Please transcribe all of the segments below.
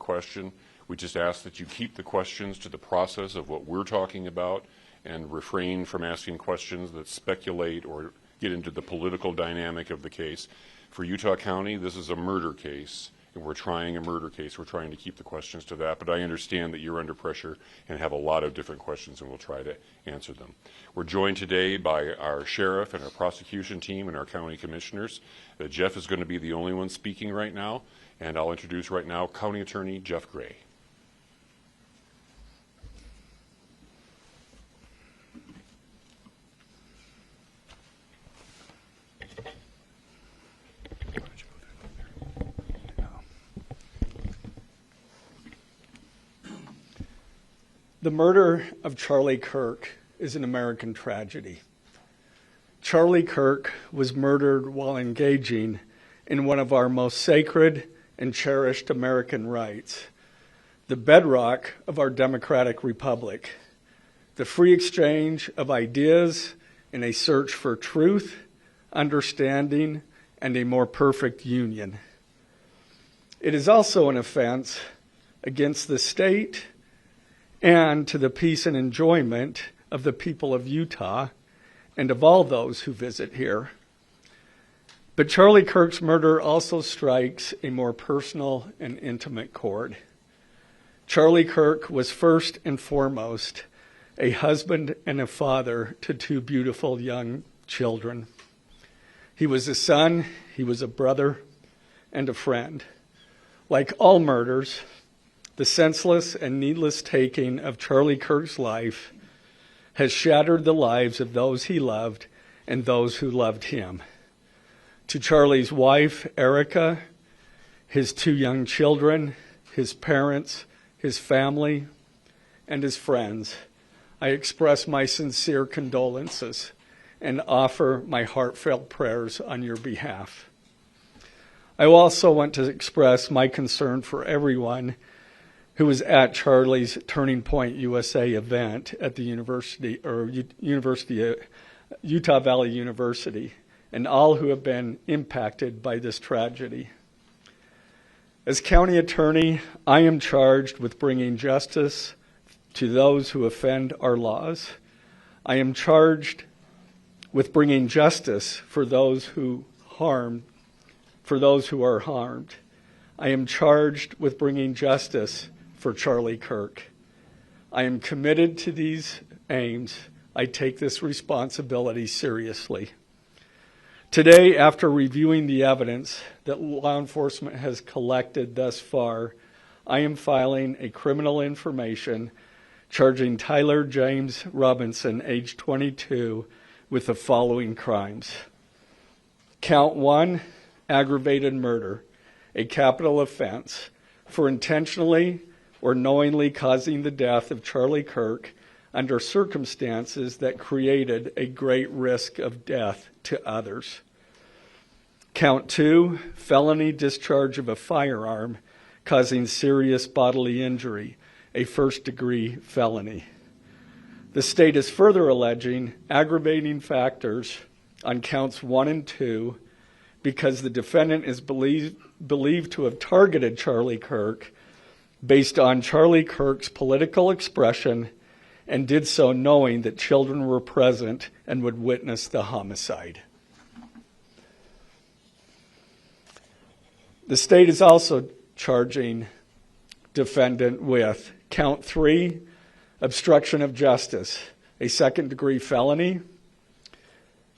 question. We just ask that you keep the questions to the process of what we're talking about and refrain from asking questions that speculate or get into the political dynamic of the case. For Utah County, this is a murder case, and we're trying a murder case. We're trying to keep the questions to that, but I understand that you're under pressure and have a lot of different questions, and we'll try to answer them. We're joined today by our sheriff and our prosecution team and our county commissioners. Jeff is going to be the only one speaking right now, and I'll introduce right now County Attorney Jeff Gray. The murder of Charlie Kirk is an American tragedy. Charlie Kirk was murdered while engaging in one of our most sacred and cherished American rights, the bedrock of our democratic republic, the free exchange of ideas in a search for truth, understanding, and a more perfect union. It is also an offense against the state and to the peace and enjoyment of the people of Utah and of all those who visit here. But Charlie Kirk's murder also strikes a more personal and intimate chord. Charlie Kirk was first and foremost a husband and a father to two beautiful young children. He was a son, he was a brother, and a friend. Like all murders, the senseless and needless taking of Charlie Kirk's life has shattered the lives of those he loved and those who loved him. To Charlie's wife, Erica, his two young children, his parents, his family, and his friends, I express my sincere condolences and offer my heartfelt prayers on your behalf. I also want to express my concern for everyone who was at Charlie's Turning Point USA event at the Utah Valley University, and all who have been impacted by this tragedy. As county attorney, I am charged with bringing justice to those who offend our laws. I am charged with bringing justice for those who are harmed. I am charged with bringing justice for Charlie Kirk. I am committed to these aims. I take this responsibility seriously. Today, after reviewing the evidence that law enforcement has collected thus far, I am filing a criminal information charging Tyler James Robinson, age 22, with the following crimes. Count 1, aggravated murder, a capital offense, for intentionally or knowingly causing the death of Charlie Kirk under circumstances that created a great risk of death to others. Count 2, felony discharge of a firearm causing serious bodily injury, a first-degree felony. The state is further alleging aggravating factors on counts 1 and 2 because the defendant is believed to have targeted Charlie Kirk based on Charlie Kirk's political expression and did so knowing that children were present and would witness the homicide. The state is also charging defendant with count 3, obstruction of justice, a second-degree felony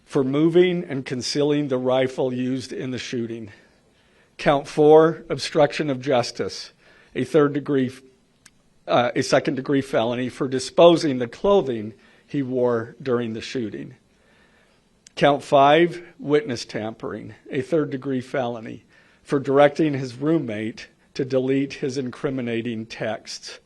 for moving and concealing the rifle used in the shooting. Count 4, obstruction of justice, a second-degree felony for disposing the clothing he wore during the shooting. Count 5, witness tampering, a third-degree felony for directing his roommate to delete his incriminating texts.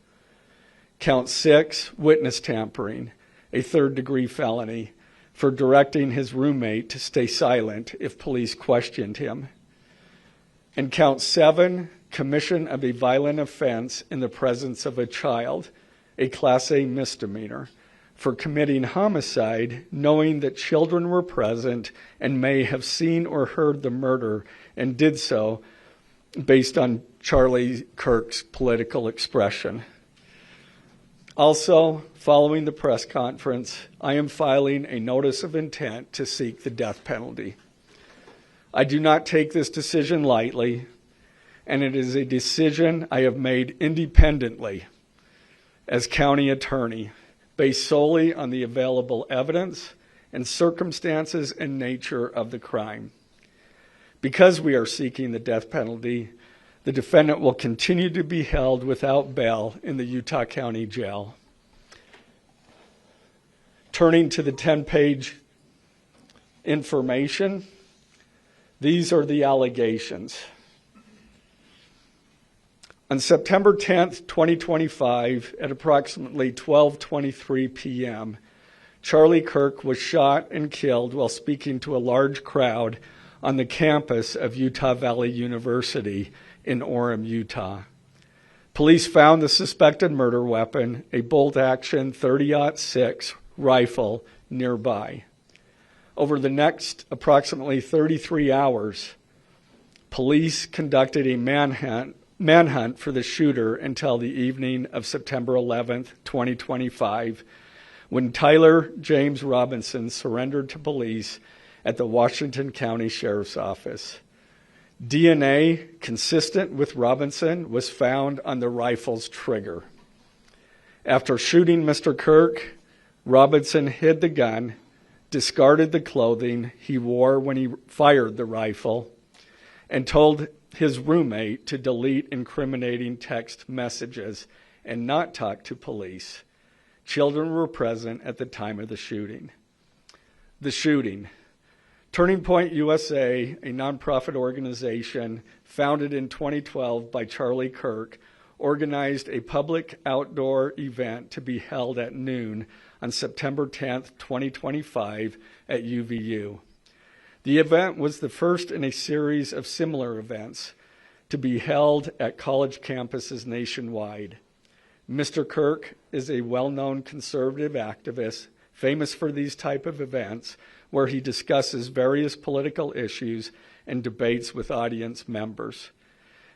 Count 6, witness tampering, a third-degree felony for directing his roommate to stay silent if police questioned him. And count 7, commission of a violent offense in the presence of a child, a Class A misdemeanor, for committing homicide knowing that children were present and may have seen or heard the murder and did so based on Charlie Kirk's political expression. Also, following the press conference, I am filing a notice of intent to seek the death penalty. I do not take this decision lightly, and it is a decision I have made independently as county attorney, based solely on the available evidence and circumstances and nature of the crime. Because we are seeking the death penalty, the defendant will continue to be held without bail in the Utah County Jail. Turning to the 10-page information, these are the allegations. On September 10th, 2025, at approximately 12:23 p.m., Charlie Kirk was shot and killed while speaking to a large crowd on the campus of Utah Valley University in Orem, Utah. Police found the suspected murder weapon, a bolt-action .30-06 rifle, nearby. Over the next approximately 33 hours, police conducted a manhunt for the shooter until the evening of September 11th, 2025, when Tyler James Robinson surrendered to police at the Washington County Sheriff's Office. DNA consistent with Robinson was found on the rifle's trigger. After shooting Mr. Kirk, Robinson hid the gun, discarded the clothing he wore when he fired the rifle, and told his roommate to delete incriminating text messages and not talk to police. Children were present at the time of the shooting. The shooting. Turning Point USA, a nonprofit organization founded in 2012 by Charlie Kirk, organized a public outdoor event to be held at noon on September 10th, 2025 at UVU. The event was the first in a series of similar events to be held at college campuses nationwide. Mr. Kirk is a well-known conservative activist famous for these type of events where he discusses various political issues and debates with audience members.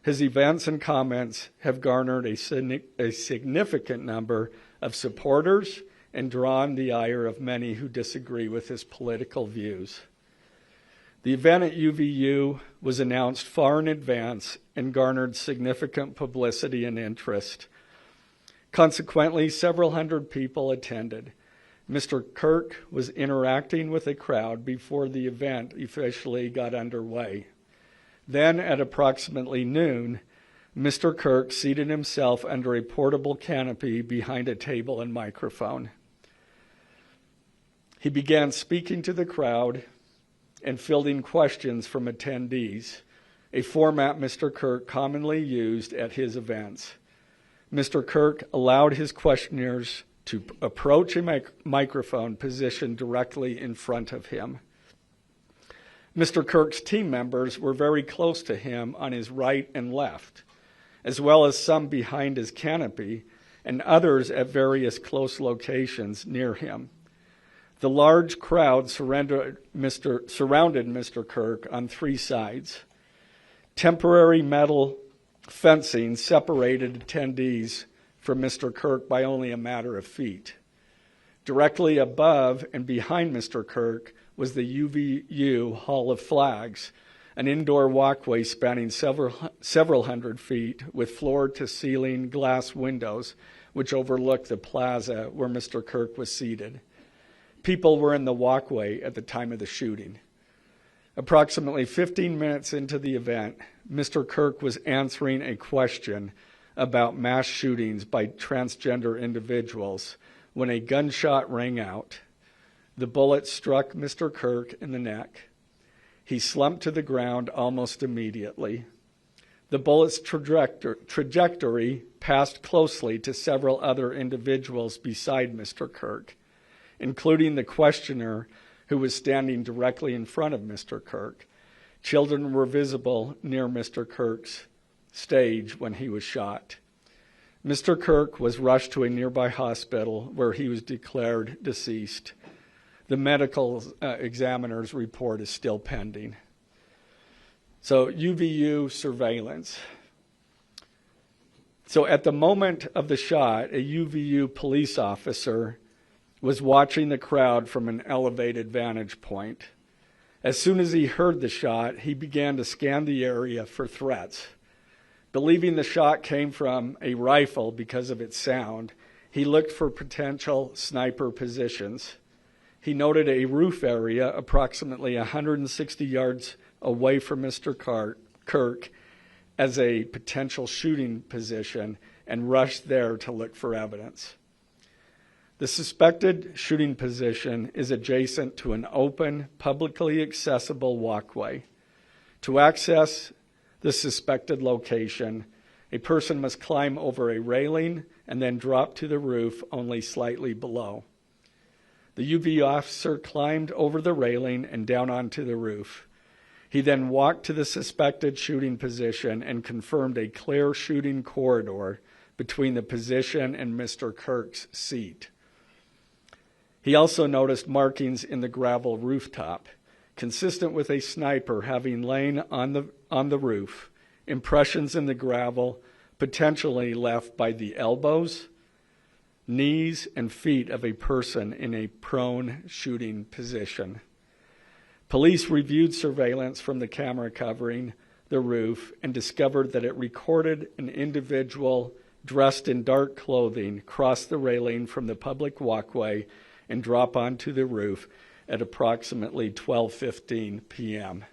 His events and comments have garnered a significant number of supporters and drawn the ire of many who disagree with his political views. The event at UVU was announced far in advance and garnered significant publicity and interest. Consequently, several hundred people attended. Mr. Kirk was interacting with a crowd before the event officially got underway. Then, at approximately noon, Mr. Kirk seated himself under a portable canopy behind a table and microphone. He began speaking to the crowd and fielding questions from attendees, a format Mr. Kirk commonly used at his events. Mr. Kirk allowed his questioners to approach a microphone positioned directly in front of him. Mr. Kirk's team members were very close to him on his right and left, as well as some behind his canopy and others at various close locations near him. The large crowd surrounded Mr. Kirk on three sides. Temporary metal fencing separated attendees from Mr. Kirk by only a matter of feet. Directly above and behind Mr. Kirk was the UVU Hall of Flags, an indoor walkway spanning several hundred feet with floor-to-ceiling glass windows which overlooked the plaza where Mr. Kirk was seated. People were in the walkway at the time of the shooting. Approximately 15 minutes into the event, Mr. Kirk was answering a question about mass shootings by transgender individuals when a gunshot rang out. The bullet struck Mr. Kirk in the neck. He slumped to the ground almost immediately. The bullet's trajectory passed closely to several other individuals beside Mr. Kirk, including the questioner who was standing directly in front of Mr. Kirk. Children were visible near Mr. Kirk's stage when he was shot. Mr. Kirk was rushed to a nearby hospital where he was declared deceased. The medical examiner's report is still pending. So UVU surveillance. So at the moment of the shot, a UVU police officer was watching the crowd from an elevated vantage point. As soon as he heard the shot, he began to scan the area for threats. Believing the shot came from a rifle because of its sound, he looked for potential sniper positions. He noted a roof area approximately 160 yards away from Mr. Kirk as a potential shooting position and rushed there to look for evidence. The suspected shooting position is adjacent to an open, publicly accessible walkway. To access the suspected location, a person must climb over a railing and then drop to the roof only slightly below. The UV officer climbed over the railing and down onto the roof. He then walked to the suspected shooting position and confirmed a clear shooting corridor between the position and Mr. Kirk's seat. He also noticed markings in the gravel rooftop, consistent with a sniper having lain on the roof, impressions in the gravel potentially left by the elbows, knees, and feet of a person in a prone shooting position. Police reviewed surveillance from the camera covering the roof and discovered that it recorded an individual dressed in dark clothing cross the railing from the public walkway and drop onto the roof at approximately 12:15 p.m.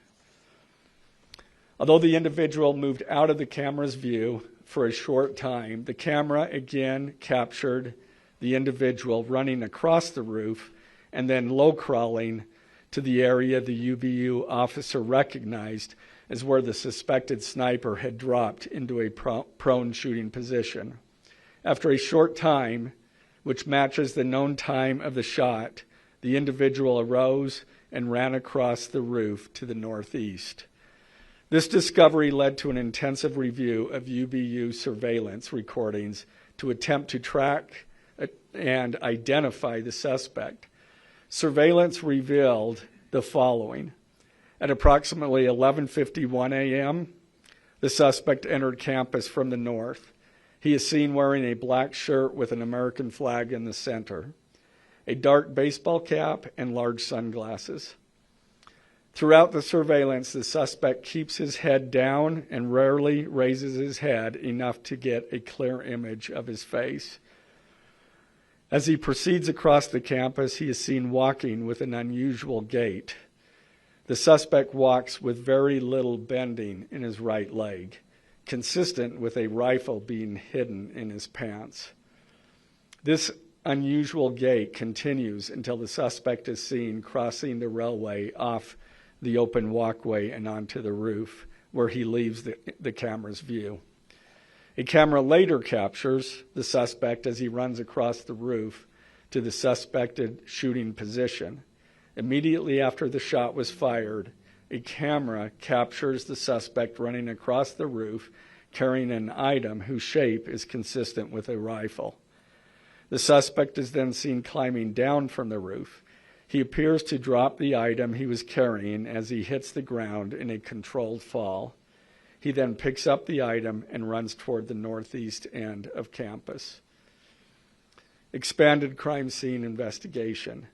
Although the individual moved out of the camera's view for a short time, the camera again captured the individual running across the roof and then low crawling to the area the UVU officer recognized as where the suspected sniper had dropped into a prone shooting position. After a short time, which matches the known time of the shot, the individual arose and ran across the roof to the northeast. This discovery led to an intensive review of UVU surveillance recordings to attempt to track and identify the suspect. Surveillance revealed the following. At approximately 11:51 a.m., the suspect entered campus from the north. He is seen wearing a black shirt with an American flag in the center, a dark baseball cap, and large sunglasses. Throughout the surveillance, the suspect keeps his head down and rarely raises his head enough to get a clear image of his face. As he proceeds across the campus, he is seen walking with an unusual gait. The suspect walks with very little bending in his right leg, consistent with a rifle being hidden in his pants. This unusual gait continues until the suspect is seen crossing the railway off the open walkway and onto the roof, where he leaves the camera's view. A camera later captures the suspect as he runs across the roof to the suspected shooting position. Immediately after the shot was fired, a camera captures the suspect running across the roof carrying an item whose shape is consistent with a rifle. The suspect is then seen climbing down from the roof. He appears to drop the item he was carrying as he hits the ground in a controlled fall. He then picks up the item and runs toward the northeast end of campus. Expanded crime scene investigation.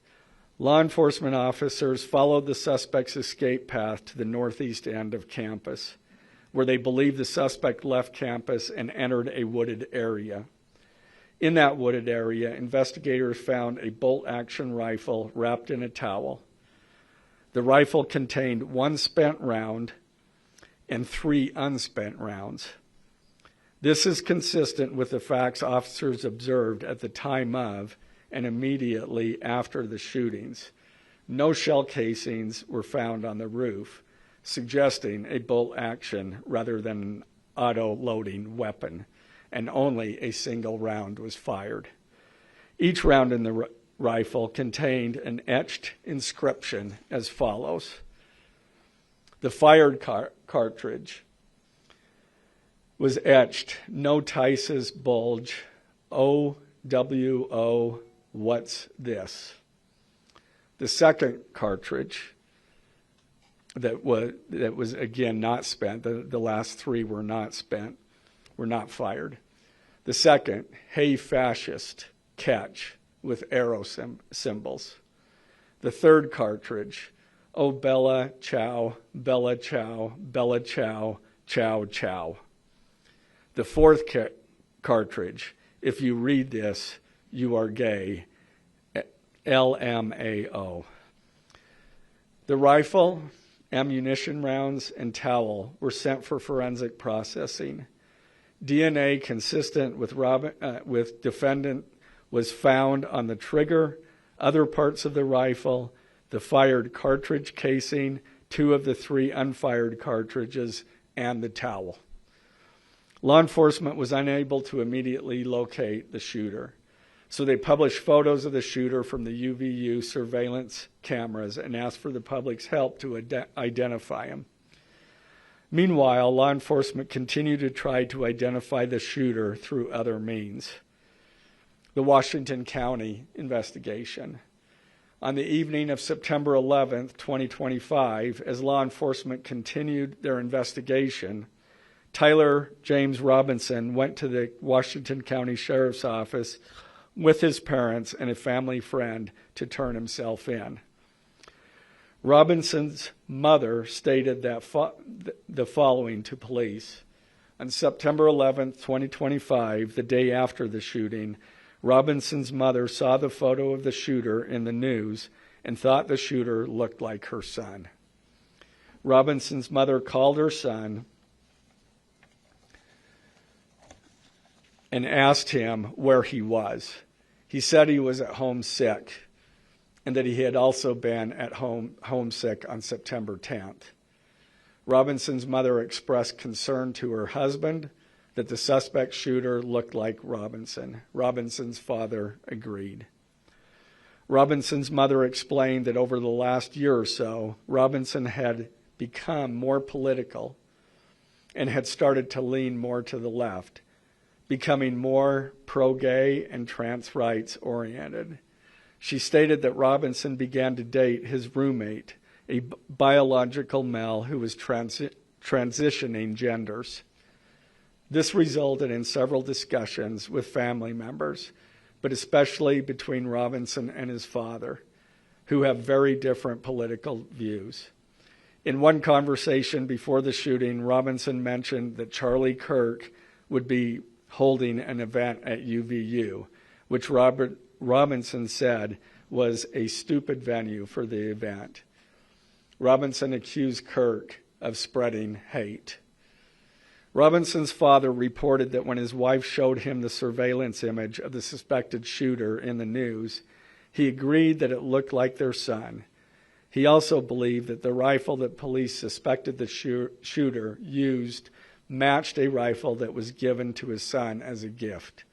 Law enforcement officers followed the suspect's escape path to the northeast end of campus, where they believe the suspect left campus and entered a wooded area. In that wooded area, investigators found a bolt-action rifle wrapped in a towel. The rifle contained one spent round and 3 unspent rounds. This is consistent with the facts officers observed at the time of and immediately after the shootings. No shell casings were found on the roof, suggesting a bolt action rather than an auto-loading weapon, and only a single round was fired. Each round in the rifle contained an etched inscription as follows. The fired cartridge was etched, "No Tice's bulge, OWO, what's this?" The second cartridge that was again not spent, the last 3 were not spent, were not fired. The second, "Hey Fascist," catch with arrow symbols. The third cartridge, "Oh Bella Ciao, Bella Ciao, Bella Ciao, Ciao Ciao." The fourth cartridge, "If you read this, you are gay," LMAO. The rifle, ammunition rounds, and towel were sent for forensic processing. DNA consistent with defendant was found on the trigger, other parts of the rifle, the fired cartridge casing, 2 of the 3 unfired cartridges, and the towel. Law enforcement was unable to immediately locate the shooter, so they published photos of the shooter from the UVU surveillance cameras and asked for the public's help to identify him. Meanwhile, law enforcement continued to try to identify the shooter through other means. The Washington County investigation. On the evening of September 11th, 2025, as law enforcement continued their investigation, Tyler James Robinson went to the Washington County Sheriff's Office with his parents and a family friend to turn himself in. Robinson's mother stated that the following to police. On September 11th, 2025, the day after the shooting, Robinson's mother saw the photo of the shooter in the news and thought the shooter looked like her son. Robinson's mother called her son and asked him where he was. He said he was at home sick and that he had also been at homesick on September 10th. Robinson's mother expressed concern to her husband that the suspect shooter looked like Robinson. Robinson's father agreed. Robinson's mother explained that over the last year or so, Robinson had become more political and had started to lean more to the left, becoming more pro-gay and trans rights oriented. She stated that Robinson began to date his roommate, a biological male who was transitioning genders. This resulted in several discussions with family members, but especially between Robinson and his father, who have very different political views. In one conversation before the shooting, Robinson mentioned that Charlie Kirk would be holding an event at UVU, which Robinson said was a stupid venue for the event. Robinson accused Kirk of spreading hate. Robinson's father reported that when his wife showed him the surveillance image of the suspected shooter in the news, he agreed that it looked like their son. He also believed that the rifle that police suspected the shooter used matched a rifle that was given to his son as a gift.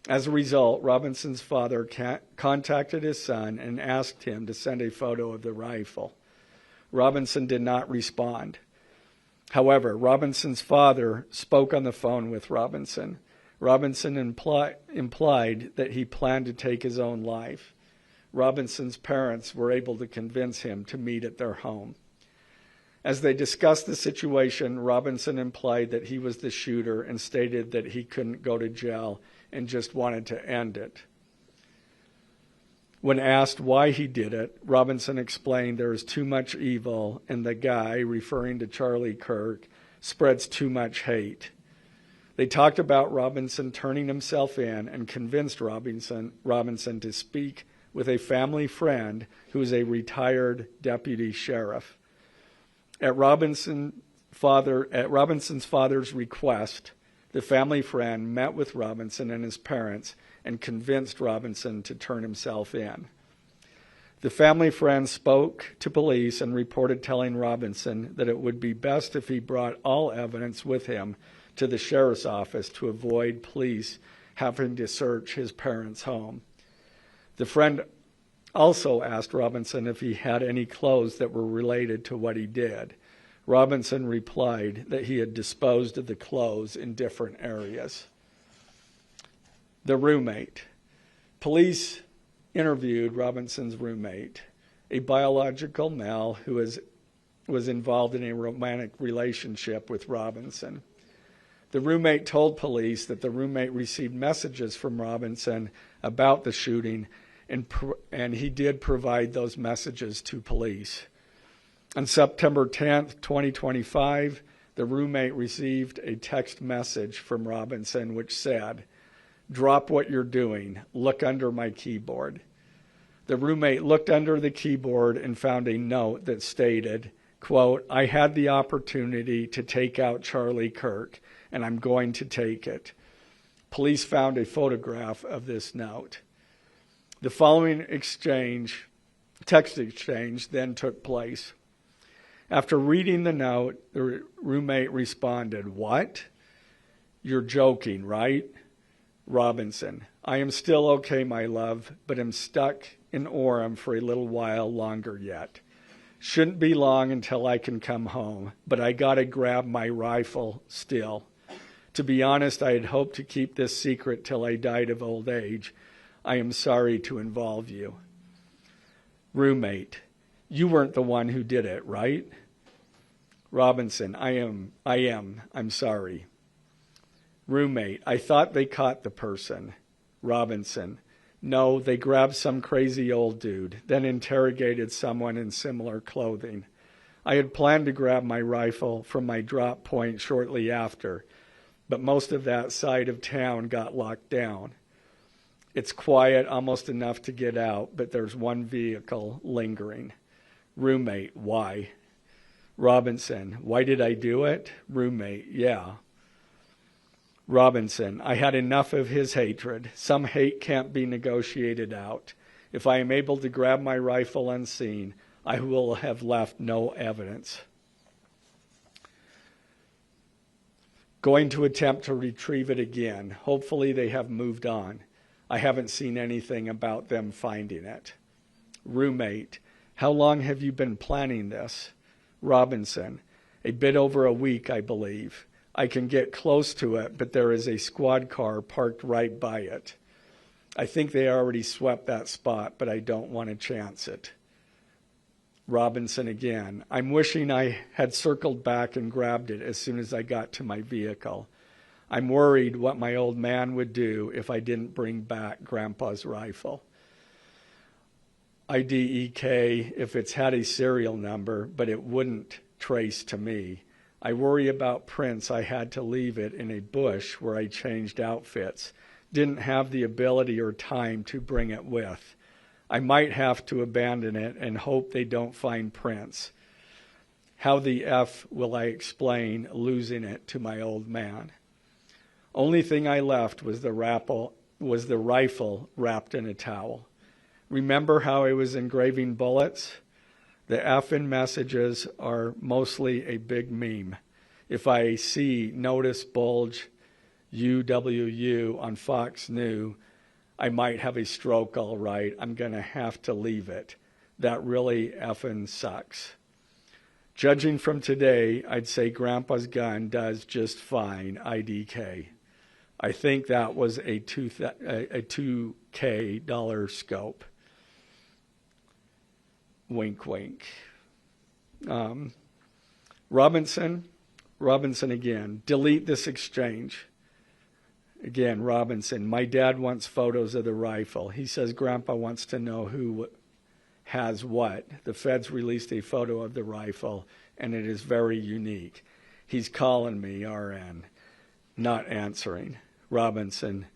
As a result, Robinson's father contacted his son and asked him to send a photo of the rifle. Robinson did not respond. However, Robinson's father spoke on the phone with Robinson. Robinson implied that he planned to take his own life. Robinson's parents were able to convince him to meet at their home. As they discussed the situation, Robinson implied that he was the shooter and stated that he couldn't go to jail and just wanted to end it. When asked why he did it, Robinson explained there is too much evil and the guy, referring to Charlie Kirk, spreads too much hate. They talked about Robinson turning himself in and convinced Robinson to speak with a family friend who is a retired deputy sheriff. At Robinson's father's request, the family friend met with Robinson and his parents and convinced Robinson to turn himself in. The family friend spoke to police and reported telling Robinson that it would be best if he brought all evidence with him to the sheriff's office to avoid police having to search his parents' home. The friend also asked Robinson if he had any clothes that were related to what he did. Robinson replied that he had disposed of the clothes in different areas. The roommate. Police interviewed Robinson's roommate, a biological male who was involved in a romantic relationship with Robinson. The roommate told police that the roommate received messages from Robinson about the shooting, and he did provide those messages to police. On September 10th, 2025, the roommate received a text message from Robinson which said, "Drop what you're doing. Look under my keyboard." The roommate looked under the keyboard and found a note that stated, quote, "I had the opportunity to take out Charlie Kirk, and I'm going to take it." Police found a photograph of this note. The following text exchange, then took place. After reading the note, the roommate responded, "What? You're joking, right?" Robinson, "I am still okay, my love, but am stuck in Orem for a little while longer yet. Shouldn't be long until I can come home, but I gotta grab my rifle still. To be honest, I had hoped to keep this secret till I died of old age. I am sorry to involve you." Roommate, "You weren't the one who did it, right?" Robinson, I am. I'm sorry." Roommate, "I thought they caught the person." Robinson, "No, they grabbed some crazy old dude, then interrogated someone in similar clothing. I had planned to grab my rifle from my drop point shortly after, but most of that side of town got locked down. It's quiet, almost enough to get out, but there's one vehicle lingering." Roommate, "Why?" Robinson, "Why did I do it?" Roommate, "Yeah." Robinson, "I had enough of his hatred. Some hate can't be negotiated out. If I am able to grab my rifle unseen, I will have left no evidence. Going to attempt to retrieve it again. Hopefully they have moved on. I haven't seen anything about them finding it." Roommate, "How long have you been planning this?" Robinson, "A bit over a week, I believe. I can get close to it, but there is a squad car parked right by it. I think they already swept that spot, but I don't want to chance it." Robinson again, "I'm wishing I had circled back and grabbed it as soon as I got to my vehicle. I'm worried what my old man would do if I didn't bring back Grandpa's rifle. IDEK if it's had a serial number, but it wouldn't trace to me. I worry about prints. I had to leave it in a bush where I changed outfits. Didn't have the ability or time to bring it with. I might have to abandon it and hope they don't find prints. How the F will I explain losing it to my old man? Only thing I left was the rifle wrapped in a towel. Remember how I was engraving bullets? The F in messages are mostly a big meme. If I see notice bulge UWU on Fox News, I might have a stroke all right. I'm going to have to leave it. That really effing sucks. Judging from today, I'd say Grandpa's gun does just fine, IDK. I think that was a $2K dollar scope. Wink, wink. Robinson again, delete this exchange. Again, Robinson, my dad wants photos of the rifle. He says Grandpa wants to know who has what. The feds released a photo of the rifle, and it is very unique. He's calling me, RN. Not answering. Robinson,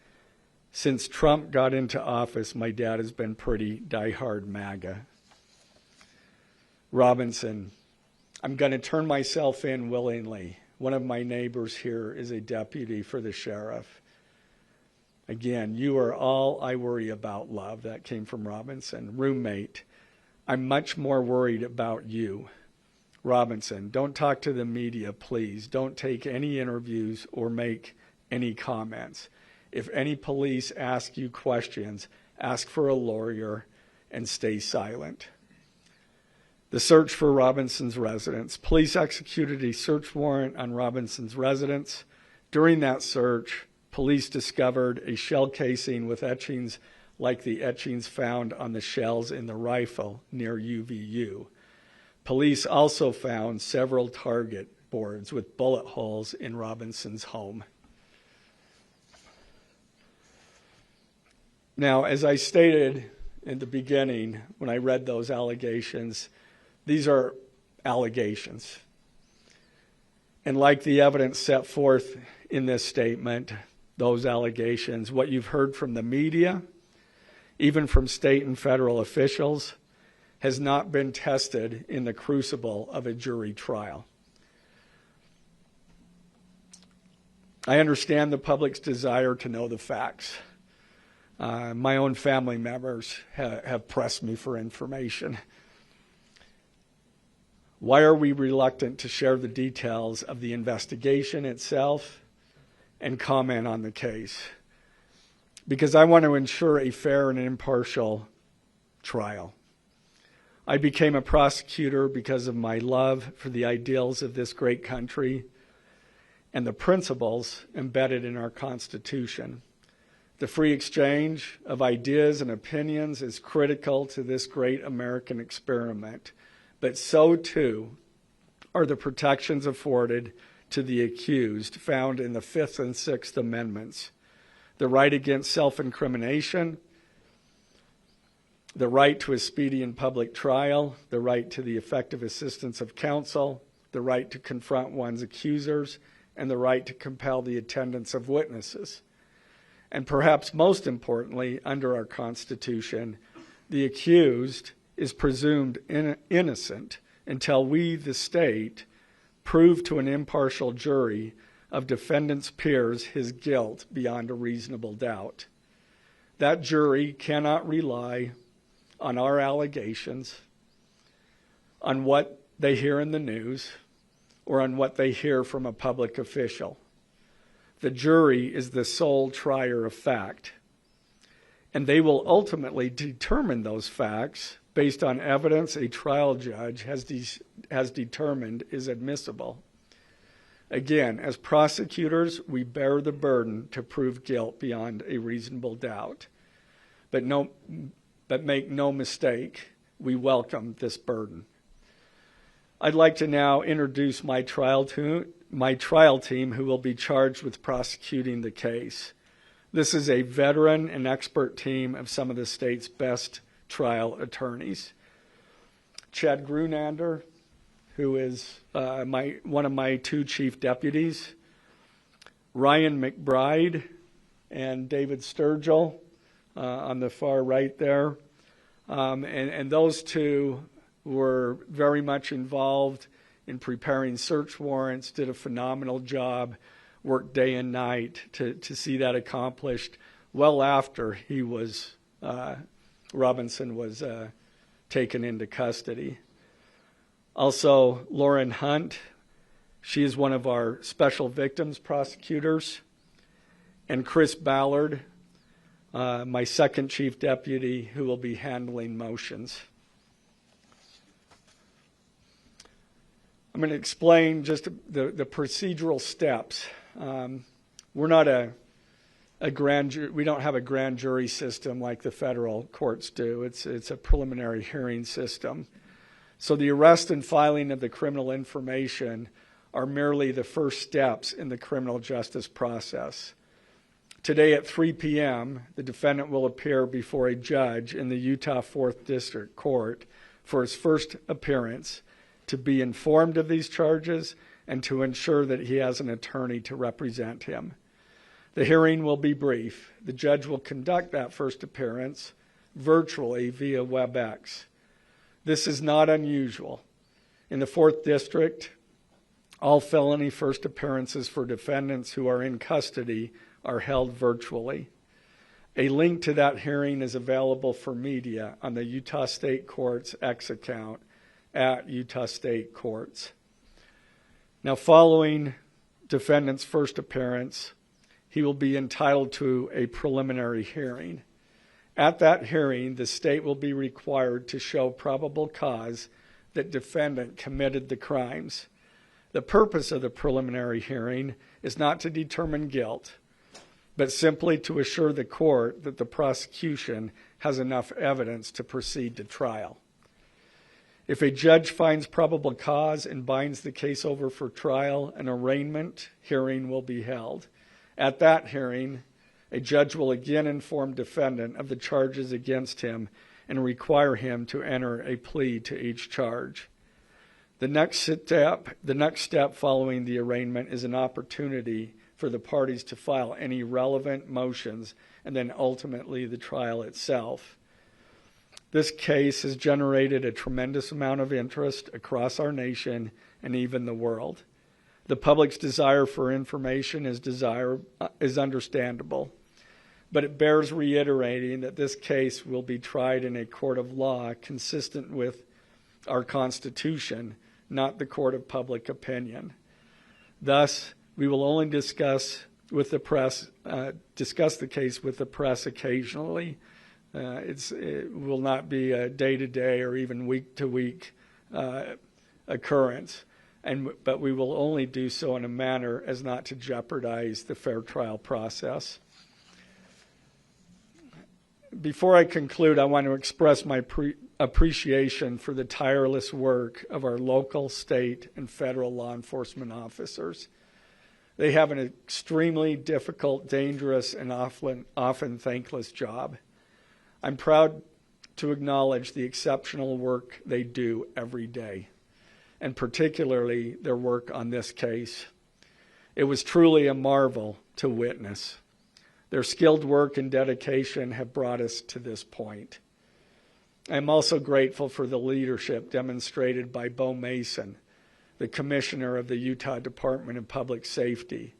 since Trump got into office, my dad has been pretty diehard MAGA. Robinson, I'm going to turn myself in willingly. One of my neighbors here is a deputy for the sheriff. Again, you are all I worry about, love. That came from Robinson. Roommate, I'm much more worried about you. Robinson, don't talk to the media, please. Don't take any interviews or make any comments. If any police ask you questions, ask for a lawyer and stay silent. The search for Robinson's residence. Police executed a search warrant on Robinson's residence. During that search, police discovered a shell casing with etchings like the etchings found on the shells in the rifle near UVU. Police also found several target boards with bullet holes in Robinson's home. Now, as I stated in the beginning, when I read those allegations, these are allegations. And like the evidence set forth in this statement, those allegations, what you've heard from the media, even from state and federal officials, has not been tested in the crucible of a jury trial. I understand the public's desire to know the facts. My own family members have pressed me for information. Why are we reluctant to share the details of the investigation itself and comment on the case? Because I want to ensure a fair and impartial trial. I became a prosecutor because of my love for the ideals of this great country and the principles embedded in our Constitution. The free exchange of ideas and opinions is critical to this great American experiment, but so too are the protections afforded to the accused found in the Fifth and Sixth Amendments: the right against self-incrimination, the right to a speedy and public trial, the right to the effective assistance of counsel, the right to confront one's accusers, and the right to compel the attendance of witnesses. And perhaps most importantly, under our Constitution, the accused is presumed innocent until we, the state, prove to an impartial jury of defendant's peers his guilt beyond a reasonable doubt. That jury cannot rely on our allegations, on what they hear in the news, or on what they hear from a public official. The jury is the sole trier of fact, and they will ultimately determine those facts based on evidence a trial judge has determined is admissible. Again, as prosecutors, we bear the burden to prove guilt beyond a reasonable doubt. But make no mistake, we welcome this burden. I'd like to now introduce my trial team who will be charged with prosecuting the case. This is a veteran and expert team of some of the state's best trial attorneys. Chad Grunander, who is one of my two chief deputies, Ryan McBride and David Sturgill on the far right there. And those two were very much involved in preparing search warrants, did a phenomenal job, worked day and night to see that accomplished well after Robinson was taken into custody. Also, Lauren Hunt, she is one of our special victims prosecutors, and Chris Ballard, my second chief deputy, who will be handling motions. I'm going to explain just the procedural steps. We're not a grand jury. We don't have a grand jury system like the federal courts do. It's a preliminary hearing system. So the arrest and filing of the criminal information are merely the first steps in the criminal justice process. Today at 3 p.m., the defendant will appear before a judge in the Utah 4th District Court for his first appearance to be informed of these charges and to ensure that he has an attorney to represent him. The hearing will be brief. The judge will conduct that first appearance virtually via WebEx. This is not unusual. In the 4th District, all felony first appearances for defendants who are in custody are held virtually. A link to that hearing is available for media on the Utah State Court's X account at Utah State Courts. Now, following defendant's first appearance, he will be entitled to a preliminary hearing. At that hearing, the state will be required to show probable cause that defendant committed the crimes. The purpose of the preliminary hearing is not to determine guilt, but simply to assure the court that the prosecution has enough evidence to proceed to trial. If a judge finds probable cause and binds the case over for trial, an arraignment hearing will be held. At that hearing, a judge will again inform defendant of the charges against him and require him to enter a plea to each charge. The next step following the arraignment is an opportunity for the parties to file any relevant motions and then ultimately the trial itself. This case has generated a tremendous amount of interest across our nation and even the world. The public's desire for information is understandable, but it bears reiterating that this case will be tried in a court of law consistent with our Constitution, not the court of public opinion. Thus, we will only discuss the case with the press occasionally. It will not be a day-to-day or even week-to-week occurrence, but we will only do so in a manner as not to jeopardize the fair trial process. Before I conclude, I want to express my appreciation for the tireless work of our local, state, and federal law enforcement officers. They have an extremely difficult, dangerous, and often thankless job. I'm proud to acknowledge the exceptional work they do every day, and particularly their work on this case. It was truly a marvel to witness. Their skilled work and dedication have brought us to this point. I'm also grateful for the leadership demonstrated by Bo Mason, the Commissioner of the Utah Department of Public Safety,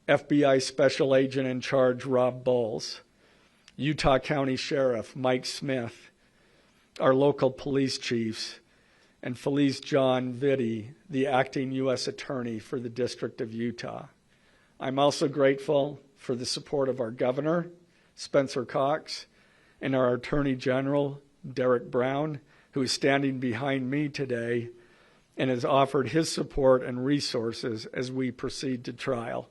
FBI Special Agent in Charge Rob Bowles, Utah County Sheriff Mike Smith, our local police chiefs, and Felice John Vitti, the acting U.S. Attorney for the District of Utah. I'm also grateful for the support of our Governor, Spencer Cox, and our Attorney General, Derek Brown, who is standing behind me today and has offered his support and resources as we proceed to trial.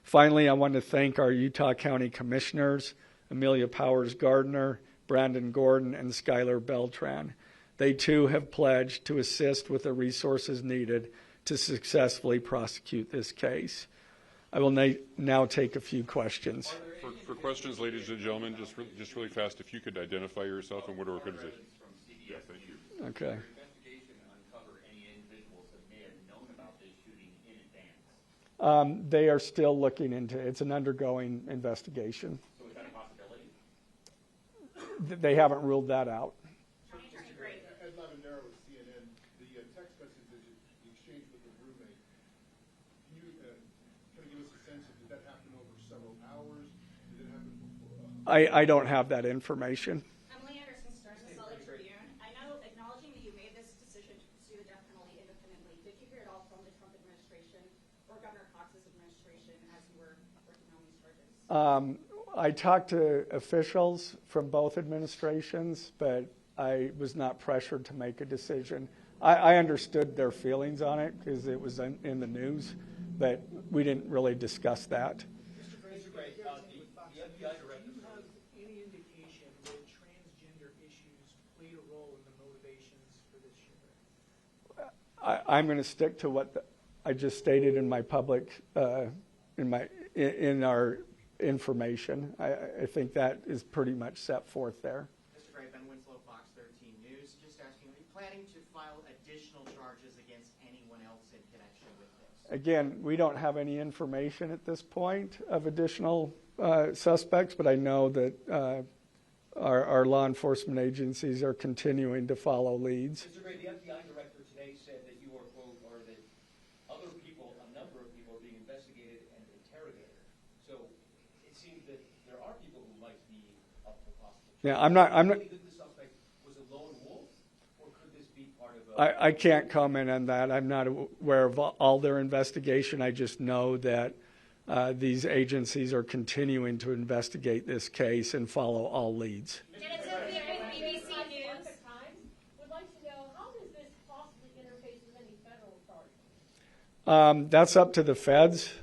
Finally, I want to thank our Utah County Commissioners, Amelia Powers Gardner, Brandon Gordon, and Skylar Beltran. They too have pledged to assist with the resources needed to successfully prosecute this case. I will now take a few questions. For questions, ladies and gentlemen, just really fast, if you could identify yourself and what organization. Yeah, thank you. Okay. They are still looking into it. It's an undergoing investigation. So is that a possibility? They haven't ruled that out. Ed Lavendera with CNN. The text message that you exchanged with the roommate, can you kind of give us a sense of, did that happen over several hours? Did it happen before? I don't have that information. Emily Anderson, Stern, the Salt Lake Tribune. I know, acknowledging that you made this decision to pursue the death penalty independently, did you hear it all from the Trump administration or Governor Cox's administration as you were working on these charges? I talked to officials from both administrations, but I was not pressured to make a decision. I understood their feelings on it because it was in the news, but we didn't really discuss that. Mr. Gray, the FBI director, do you have any indication that transgender issues played a role in the motivations for this shooting? I'm going to stick to what I just stated in my public, in our information. I think that is pretty much set forth there. Mr. Gray, Ben Winslow, Fox 13 News. Just asking, are you planning to file additional charges against anyone else in connection with this? Again, we don't have any information at this point of additional suspects, but I know that our law enforcement agencies are continuing to follow leads. Mr. Gray, the FBI director today said that you are, quote, or that other people, a number of people are being investigated and interrogated. So it seems that there are people who might be up for prosecution. Yeah, I'm not. Do you think that the suspect was a lone wolf, or could this be part of a... I can't comment on that. I'm not aware of all their investigation. I just know that these agencies are continuing to investigate this case and follow all leads. Jenna Sophia with BBC News. Would like to know, how does this possibly interface with any federal charges? That's up to the feds.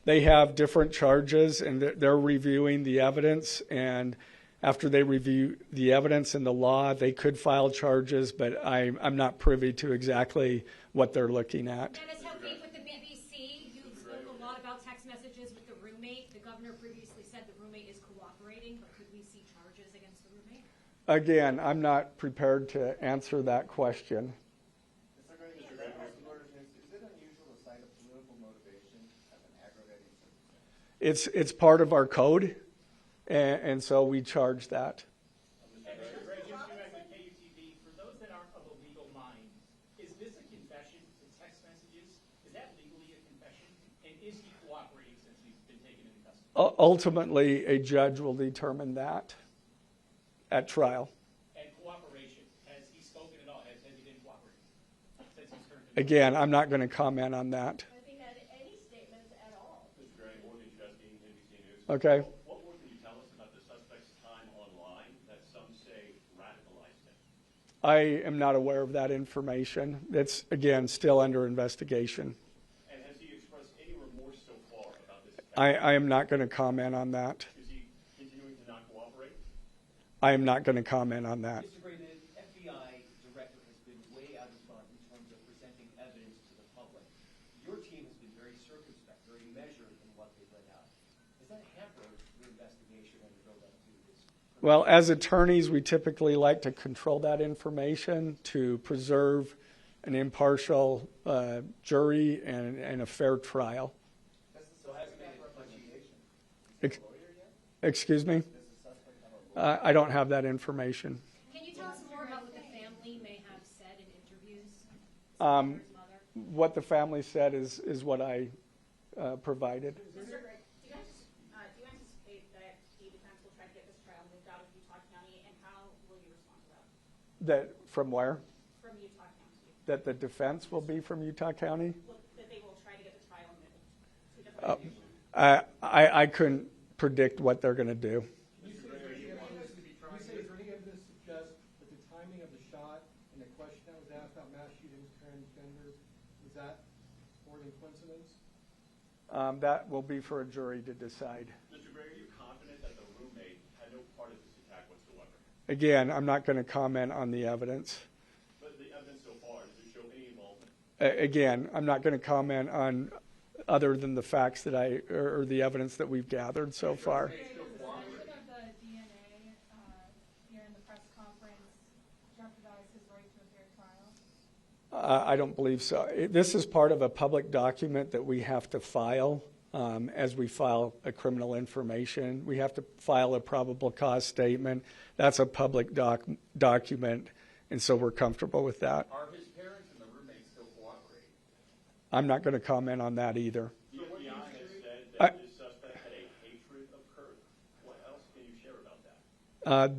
They have different charges, and they're reviewing the evidence, and After they review the evidence and the law, they could file charges, but I'm not privy to exactly what they're looking at. Dennis Hope with the BBC. You spoke a lot about text messages with the roommate. The governor previously said the roommate is cooperating, but could we see charges against the roommate? Again, I'm not prepared to answer that question. Is it unusual to cite a political motivation as an aggravating circumstance? It's part of our code, and so we charge that. For those that aren't of a legal mind, is this a confession to text messages? Is that legally a confession? And is he cooperating since he's been taken into custody? Ultimately, a judge will determine that at trial. And cooperation, has he spoken at all? Has he been cooperating since he's turned into Again, I'm not going to comment on that. Has he had any statements at all? Mr. Gray, Morgan Chesky, NBC News. Okay. What more can you tell us about the suspect's time online that some say radicalized him? I am not aware of that information. It's, again, still under investigation. And has he expressed any remorse so far about this attack? I am not going to comment on that. Is he continuing to not cooperate? I am not going to comment on that. Mr. Gray, the FBI director has been way out in front in terms of presenting evidence to the public. Your team has been very circumspect, very measured in what they've let out. Has that hampered your investigation and the build-up to this? Well, as attorneys, we typically like to control that information to preserve an impartial jury and a fair trial. So has it made a reputation? Ex- Excuse me? I don't have that information. Can you tell us more about what the family may have said in interviews? Um, His mother? What the family said is what I provided. Mr. Gray, do you anticipate that the defense will try to get this trial moved out of Utah County, and how will you respond to that? That from where? From Utah County? That the defense will be from Utah County? That they will try to get the trial moved to a different location? I couldn't predict what they're going to do. Is there any of this suggest that the timing of the shot and the question that was asked about mass shootings, transgender, is that more than coincidence? That will be for a jury to decide. Mr. Gray, are you confident that the roommate had no part of this attack whatsoever? Again, I'm not going to comment on the evidence. But the evidence so far, does it show any involvement? Again, I'm not going to comment on other than the facts that or the evidence that we've gathered so far. Suspension of the DNA here in the press conference jeopardize his right to a fair trial? I don't believe so. This is part of a public document that we have to file as we file a criminal information. We have to file a probable cause statement. That's a public document, and so we're comfortable with that. Are his parents and the roommate still cooperating? I'm not going to comment on that either. The FBI has said that this suspect had a hatred of Kirk. What else can you share about that?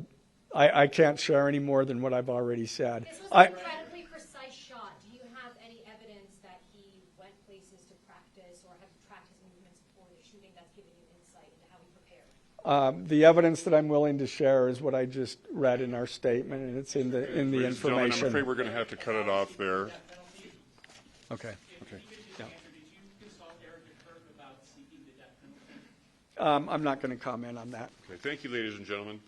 I can't share any more than what I've already said. This was an incredibly precise shot. Do you have any evidence that he went places to practice or have tracked his movements before the shooting that's giving you insight into how he prepared? The evidence that I'm willing to share is what I just read in our statement, and it's in the Ladies and gentlemen, I'm information. afraid we're going to have to cut it off there. Okay. Okay. Did you consult Eric and Kirk about seeking the death penalty? I'm not going to comment on that. Okay. Thank you, ladies and gentlemen.